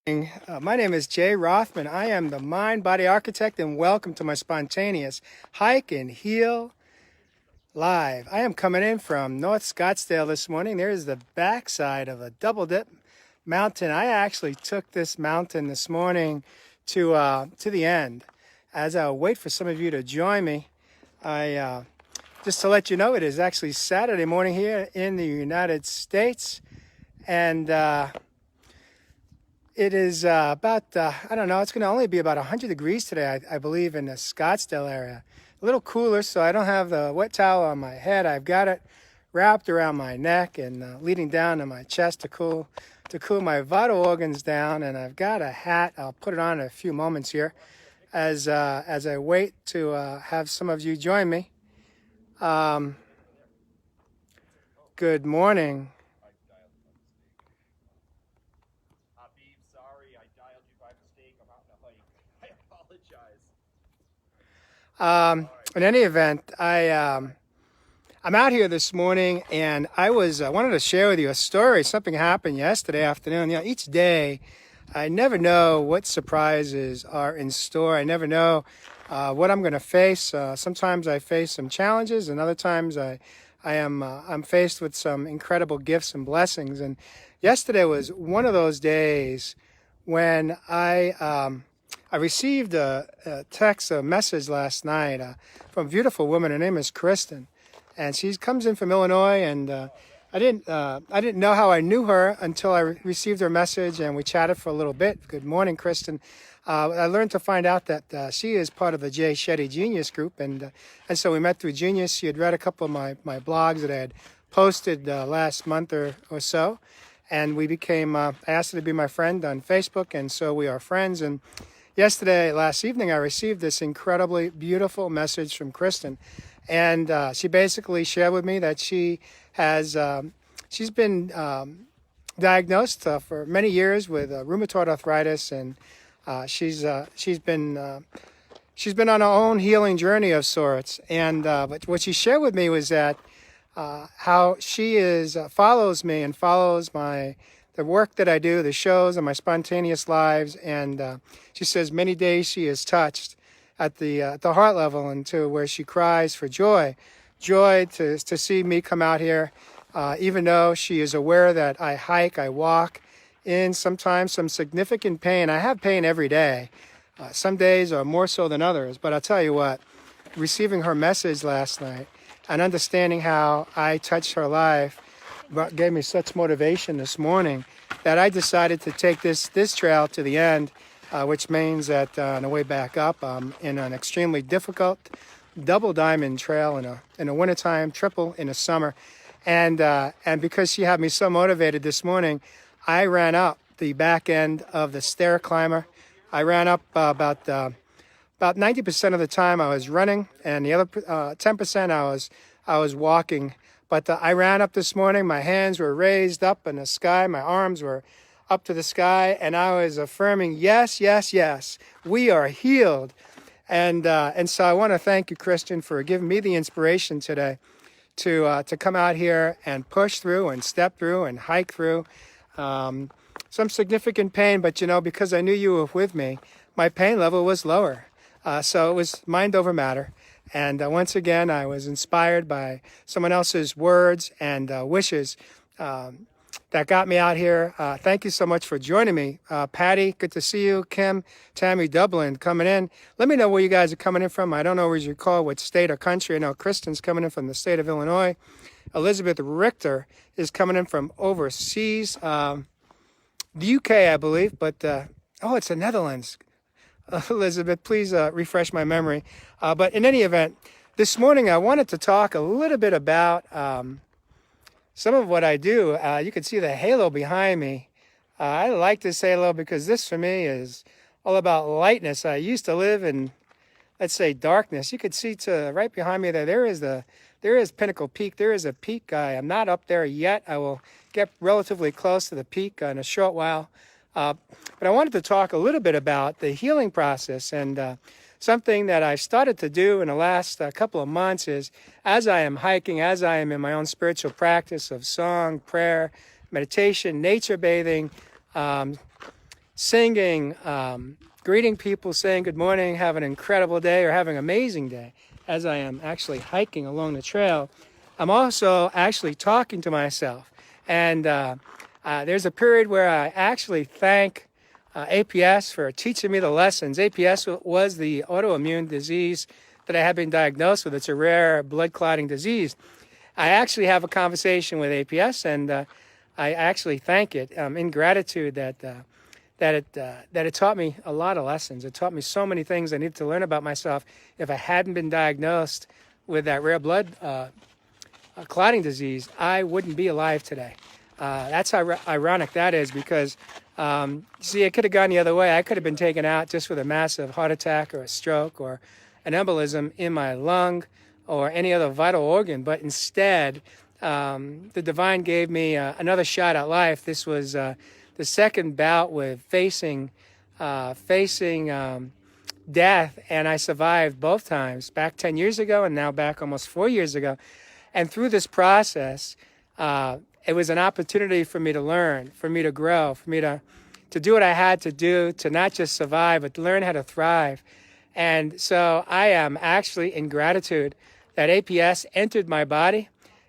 My name is Jay Rothman. I am the Mind Body Architect, and welcome to my spontaneous hike and heal live. I am coming in from North Scottsdale this morning. There's the backside of a double dip mountain. I actually took this mountain this morning to the end. As I wait for some of you to join me, I just to let you know, it is actually Saturday morning here in the United States, and it is I don't know, it's going to only be about 100 degrees today, I believe, in the Scottsdale area. A little cooler, so I don't have the wet towel on my head. I've got it wrapped around my neck and leading down to my chest to cool my vital organs down. And I've got a hat. I'll put it on in a few moments here as I wait to have some of you join me. Good morning. In any event, I'm out here this morning, and I wanted to share with you a story. Something happened yesterday afternoon. You know, each day, I never know what surprises are in store. I never know what I'm going to face. Sometimes I face some challenges, and other times I'm faced with some incredible gifts and blessings. And yesterday was one of those days when I received a text, a message last night from a beautiful woman. Her name is Kristen, and she comes in from Illinois. And I didn't know how I knew her until I received her message, and we chatted for a little bit. Good morning, Kristen. I learned to find out that she is part of the Jay Shetty Genius Group, and so we met through Genius. She had read a couple of my blogs that I had posted last month or so, and we became. I asked her to be my friend on Facebook, and so we are friends. And last evening, I received this incredibly beautiful message from Kristen, and she basically shared with me that she's been diagnosed for many years with rheumatoid arthritis, and she's been on her own healing journey of sorts. And but what she shared with me was that how she follows me and follows the work that I do, the shows and my spontaneous lives. And she says many days she is touched at the heart level, and to where she cries for joy to see me come out here, even though she is aware that I hike, I walk in sometimes some significant pain. I have pain every day. Some days are more so than others, but I'll tell you what, receiving her message last night and understanding how I touched her life gave me such motivation this morning that I decided to take this trail to the end, which means that on the way back up, in an extremely difficult double diamond trail in a wintertime, triple in the summer. And because she had me so motivated this morning, I ran up the back end of the stair climber. I ran up about 90% of the time I was running, and the other 10% I was walking. But I ran up this morning. My hands were raised up in the sky. My arms were up to the sky, and I was affirming, yes, yes, yes, we are healed. And so I want to thank you, Christian, for giving me the inspiration today to come out here and push through and step through and hike through some significant pain. But, because I knew you were with me, my pain level was lower. So it was mind over matter. And once again, I was inspired by someone else's words and wishes that got me out here. Thank you so much for joining me. Patty, good to see you. Kim, Tammy, Dublin, coming in. Let me know where you guys are coming in from. I don't always recall what state or country. I know Kristen's coming in from the state of Illinois. Elizabeth Richter is coming in from overseas, the UK, I believe. But, it's the Netherlands. Elizabeth, please refresh my memory. But in any event, this morning I wanted to talk a little bit about some of what I do. You can see the halo behind me. I like this halo because this for me is all about lightness. I used to live in, let's say, darkness. You could see to right behind me there is Pinnacle Peak. There is a peak. I am not up there yet. I will get relatively close to the peak in a short while. But I wanted to talk a little bit about the healing process, and something that I've started to do in the last couple of months is, as I am hiking, as I am in my own spiritual practice of song, prayer, meditation, nature bathing, singing, greeting people, saying good morning, have an incredible day, or having an amazing day, as I am actually hiking along the trail, I'm also actually talking to myself. And there's a period where I actually thank APS for teaching me the lessons. APS was the autoimmune disease that I had been diagnosed with. It's a rare blood clotting disease. I actually have a conversation with APS, and I actually thank it in gratitude that it taught me a lot of lessons. It taught me so many things I needed to learn about myself. If I hadn't been diagnosed with that rare blood clotting disease, I wouldn't be alive today. That's how ironic that is, because see, it could have gone the other way. I could have been taken out just with a massive heart attack or a stroke or an embolism in my lung or any other vital organ. But instead, the divine gave me another shot at life. This was the second bout with facing death, and I survived both times, back 10 years ago and now back almost 4 years ago. And through this process, it was an opportunity for me to learn, for me to grow, for me to do what I had to do, to not just survive, but to learn how to thrive. And so I am actually in gratitude that APS entered my body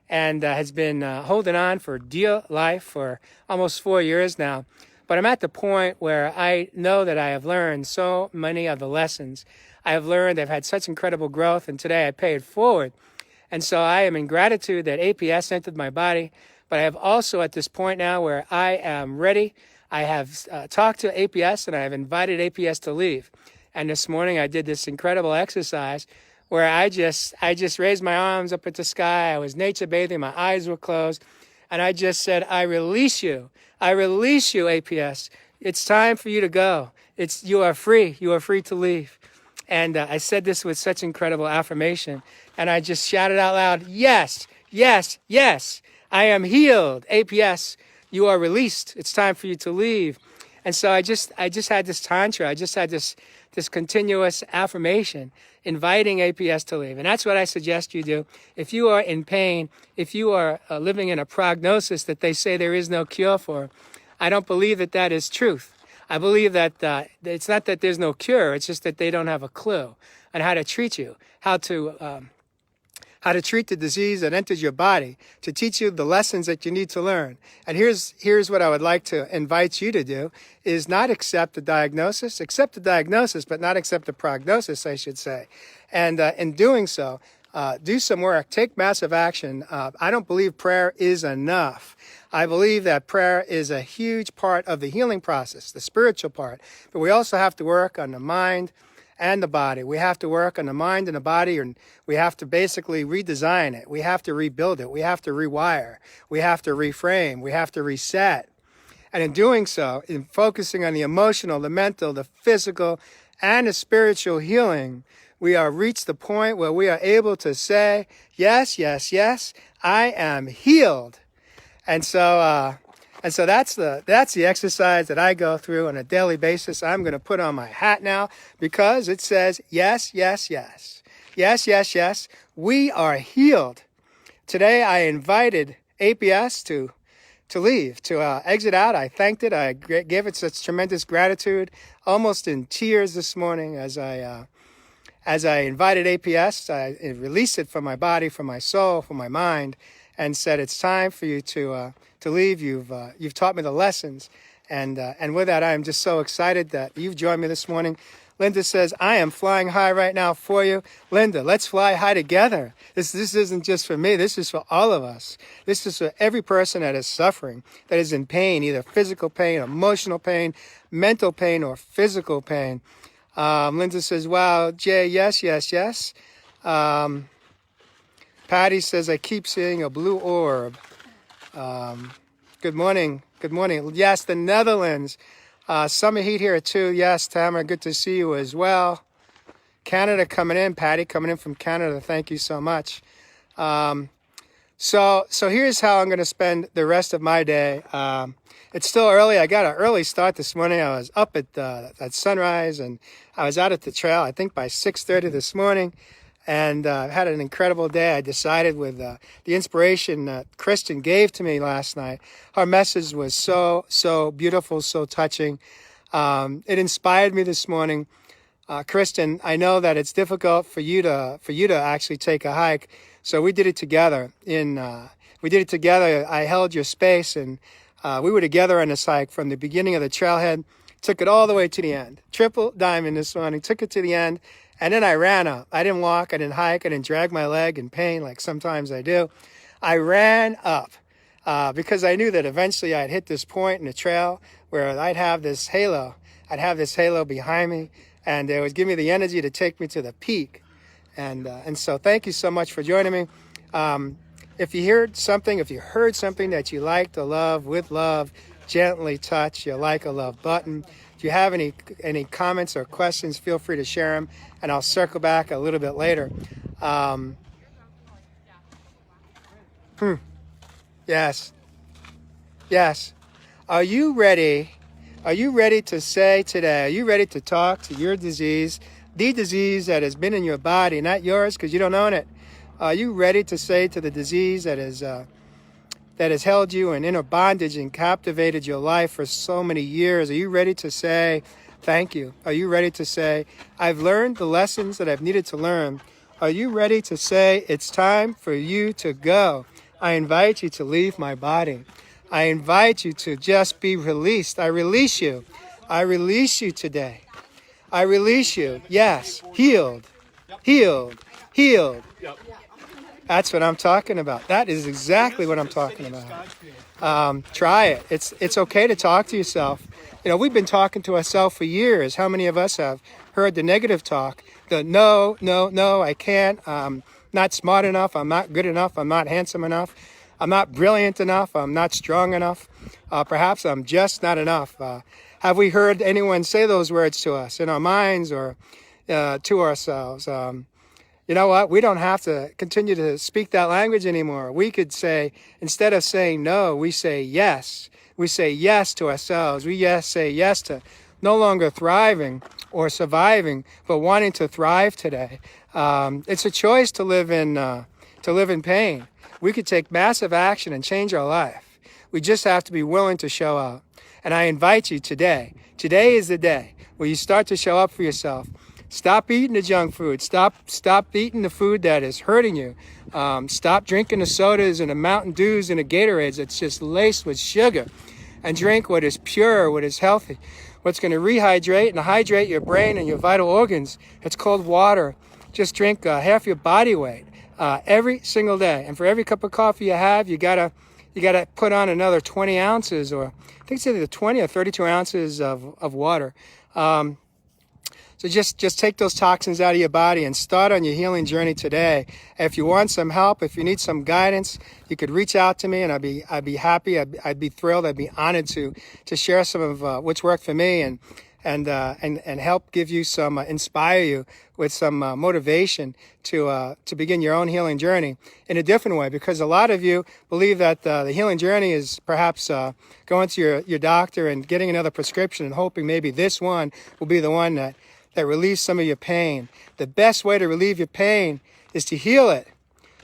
and has been holding on for dear life for almost 4 years now. But I'm at the point where I know that I have learned so many of the lessons I have learned. I've had such incredible growth, and today I pay it forward. And so I am in gratitude that APS entered my body. But I have also at this point now where I am ready. I have talked to APS, and I have invited APS to leave. And this morning I did this incredible exercise where I just raised my arms up at the sky. I was nature bathing. My eyes were closed. And I just said, I release you. I release you, APS. It's time for you to go. You are free. You are free to leave. And I said this with such incredible affirmation. And I just shouted out loud, yes, yes, yes. I am healed. APS, you are released. It's time for you to leave. And so I just had this tantra. I just had this continuous affirmation inviting APS to leave. And that's what I suggest you do. If you are in pain, if you are living in a prognosis that they say there is no cure for, I don't believe that that is truth. I believe that it's not that there's no cure. It's just that they don't have a clue on how to treat you, how to treat the disease that enters your body, to teach you the lessons that you need to learn. And here's what I would like to invite you to do, is not accept the diagnosis, but not accept the prognosis, I should say. And in doing so, do some work, take massive action. I don't believe prayer is enough. I believe that prayer is a huge part of the healing process, the spiritual part. But we also have to work on the mind and the body. We have to work on the mind and the body, and we have to basically redesign it. We have to rebuild it. We have to rewire. We have to reframe. We have to reset. And in doing so, in focusing on the emotional, the mental, the physical, and the spiritual healing, we are reached the point where we are able to say, yes, yes, yes, I am healed. And so that's the exercise that I go through on a daily basis. I'm going to put on my hat now because it says, yes, yes, yes. Yes, yes, yes. We are healed. Today I invited APS to leave, to exit out. I thanked it. I gave it such tremendous gratitude, almost in tears this morning as I invited APS. I released it from my body, from my soul, from my mind, and said, it's time for you to leave. You've taught me the lessons. And with that, I am just so excited that you've joined me this morning. Linda says, I am flying high right now for you. Linda, let's fly high together. This isn't just for me. This is for all of us. This is for every person that is suffering, that is in pain, either physical pain, emotional pain, mental pain, or physical pain. Linda says, wow, Jay, yes, yes, yes. Patty says, I keep seeing a blue orb. Good morning. Good morning. Yes, the Netherlands. Summer heat here too. Yes, Tamara, good to see you as well. Canada coming in. Patty coming in from Canada. Thank you so much. So here's how I'm going to spend the rest of my day. It's still early. I got an early start this morning. I was up at sunrise, and I was out at the trail, I think by 6:30 this morning, and had an incredible day. I decided with the inspiration that Kristen gave to me last night. Her message was so beautiful, so touching. It inspired me this morning. Kristen, I know that it's difficult for you to actually take a hike, so we did it together. We did it together. I held your space, and we were together on this hike from the beginning of the trailhead, took it all the way to the end. Triple diamond this morning, took it to the end, and then I ran up. I didn't walk, I didn't hike, I didn't drag my leg in pain like sometimes I do. I ran up because I knew that eventually I'd hit this point in the trail where I'd have this halo. I'd have this halo behind me, and it would give me the energy to take me to the peak. And so thank you so much for joining me. If you heard something that you like to love, with love, gently touch your like a love button. If you have any comments or questions, feel free to share them, and I'll circle back a little bit later. Yes. Are you ready? Are you ready to say today, are you ready to talk to your disease, the disease that has been in your body, not yours because you don't own it? Are you ready to say to the disease that has held you in inner bondage and captivated your life for so many years? Are you ready to say thank you? Are you ready to say, I've learned the lessons that I've needed to learn? Are you ready to say, it's time for you to go? I invite you to leave my body. I invite you to just be released. I release you. I release you today. I release you. Yes, healed. That's what I'm talking about. That is exactly what I'm talking about. Try it. It's okay to talk to yourself. You know, we've been talking to ourselves for years. How many of us have heard the negative talk? The no, I can't. I'm not smart enough. I'm not good enough. I'm not handsome enough. I'm not brilliant enough. I'm not strong enough. Perhaps I'm just not enough. Have we heard anyone say those words to us in our minds or to ourselves? You know what? We don't have to continue to speak that language anymore. We could say, instead of saying no, we say yes. We say yes to ourselves. We say yes to no longer thriving or surviving, but wanting to thrive today. It's a choice to live in pain. We could take massive action and change our life. We just have to be willing to show up. And I invite you today. Today is the day where you start to show up for yourself. Stop eating the junk food. Stop eating the food that is hurting you. Stop drinking the sodas and the Mountain Dews and the Gatorades that's just laced with sugar. And drink what is pure, what is healthy, what's going to rehydrate and hydrate your brain and your vital organs. It's called water. Just drink half your body weight every single day. And for every cup of coffee you have, you gotta put on another 20 ounces, or I think it's either 20 or 32 ounces of water. So just take those toxins out of your body and start on your healing journey today. If you want some help, if you need some guidance, you could reach out to me, and I'd be happy. I'd be thrilled. I'd be honored to share some of what's worked for me and help give you some inspire you with some motivation to begin your own healing journey in a different way. Because a lot of you believe that the healing journey is perhaps going to your doctor and getting another prescription and hoping maybe this one will be the one that relieves some of your pain. The best way to relieve your pain is to heal it.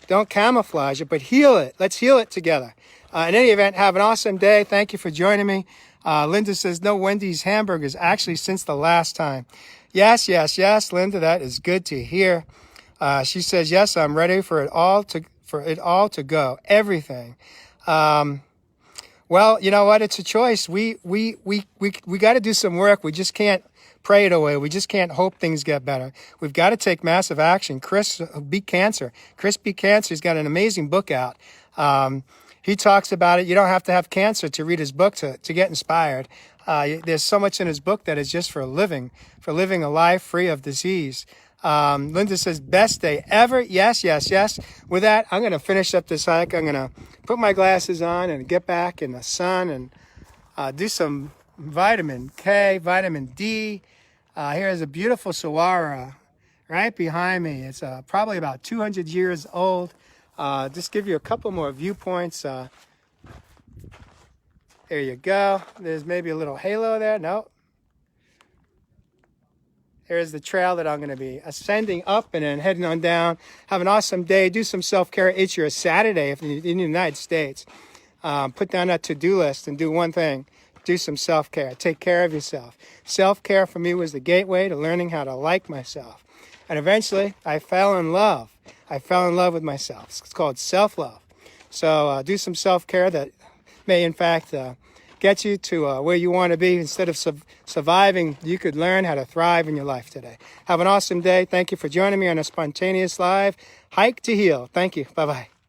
Don't camouflage it, but heal it. Let's heal it together. In any event, have an awesome day. Thank you for joining me. Linda says, no Wendy's hamburgers, actually, since the last time. Yes, Linda, that is good to hear. She says, yes, I'm ready for it all to go. Everything. Well, you know what? It's a choice. We got to do some work. We just can't pray it away. We just can't hope things get better. We've got to take massive action. Chris Beat Cancer. He's got an amazing book out. He talks about it. You don't have to have cancer to read his book to get inspired. There's so much in his book that is just for living a life free of disease. Linda says, best day ever. Yes. With that, I'm going to finish up this hike. I'm going to put my glasses on and get back in the sun and do some vitamin K, vitamin D. Here's a beautiful saguaro right behind me. It's probably about 200 years old. Just give you a couple more viewpoints. There you go. There's maybe a little halo there. No. Here's the trail that I'm going to be ascending up and then heading on down. Have an awesome day. Do some self-care. It's your Saturday if you're in the United States. Put down that to-do list and do one thing. do some self-care. Take care of yourself. Self-care for me was the gateway to learning how to like myself. And eventually, I fell in love. I fell in love with myself. It's called self-love. So do some self-care that may, in fact, get you to where you want to be. Instead of surviving, you could learn how to thrive in your life today. Have an awesome day. Thank you for joining me on a spontaneous live hike to heal. Thank you. Bye-bye.